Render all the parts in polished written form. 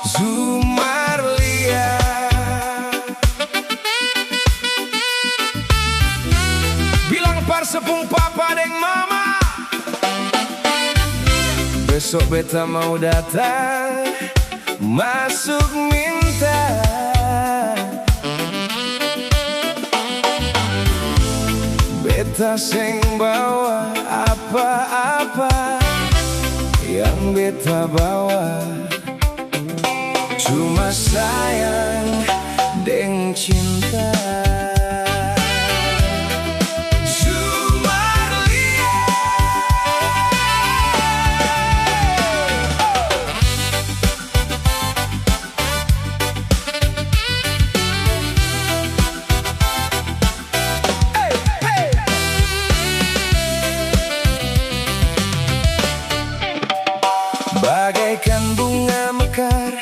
Sumarlia. Bilang parsepung papa deng mama, besok beta mau datang, masuk minta. Beta seng bawa apa-apa, yang beta bawa cuma sayang deng cinta. Bagaikan bunga mekar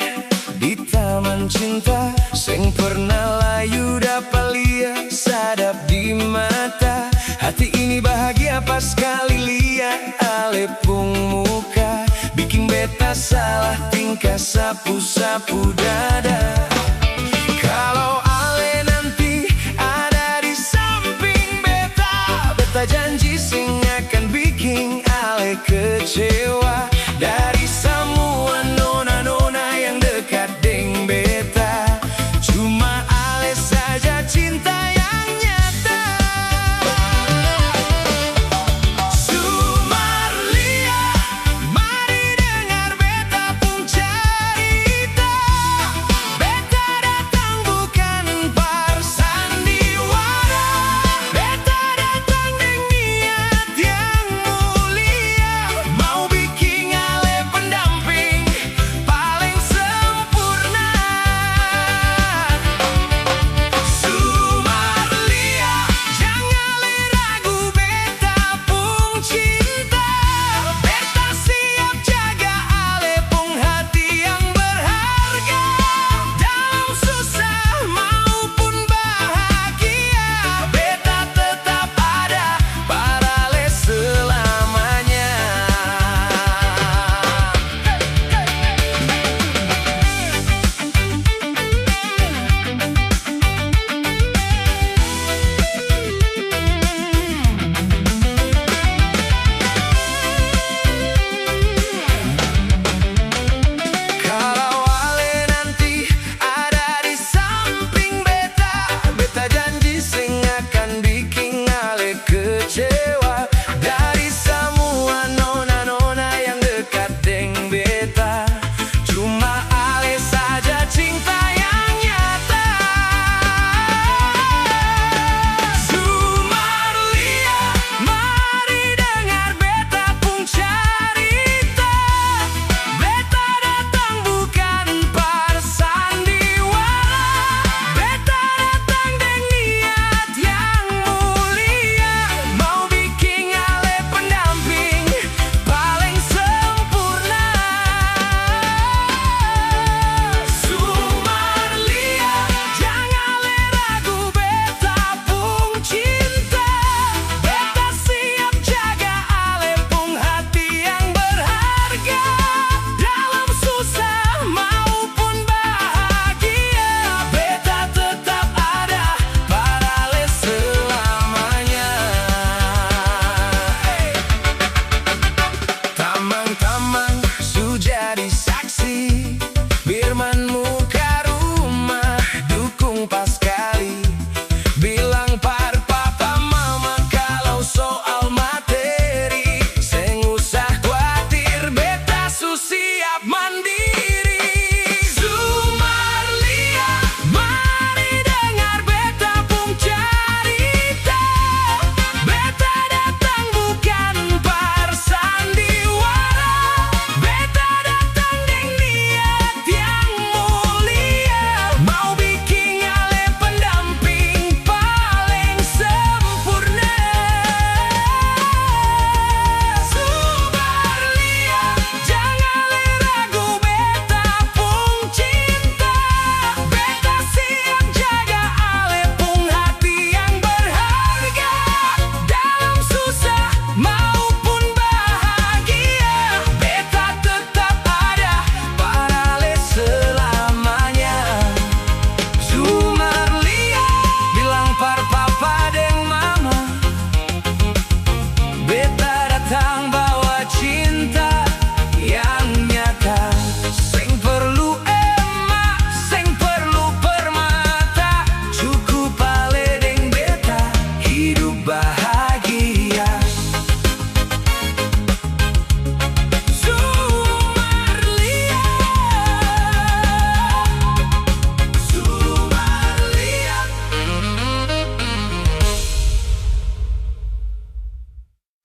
di taman cinta, seng pernah layu dapat lihat sadap di mata. Hati ini bahagia pas kali lihat alepung muka, bikin beta salah tingkah sapu-sapu dada. Kalau ale nanti ada di samping beta, beta janji sing akan bikin ale kecewa. Dari semua nona-nona yang dekat deng beta, cuma ale saja cinta yang nyata. Sumarlia, mari dengar beta pun cerita. Beta Beta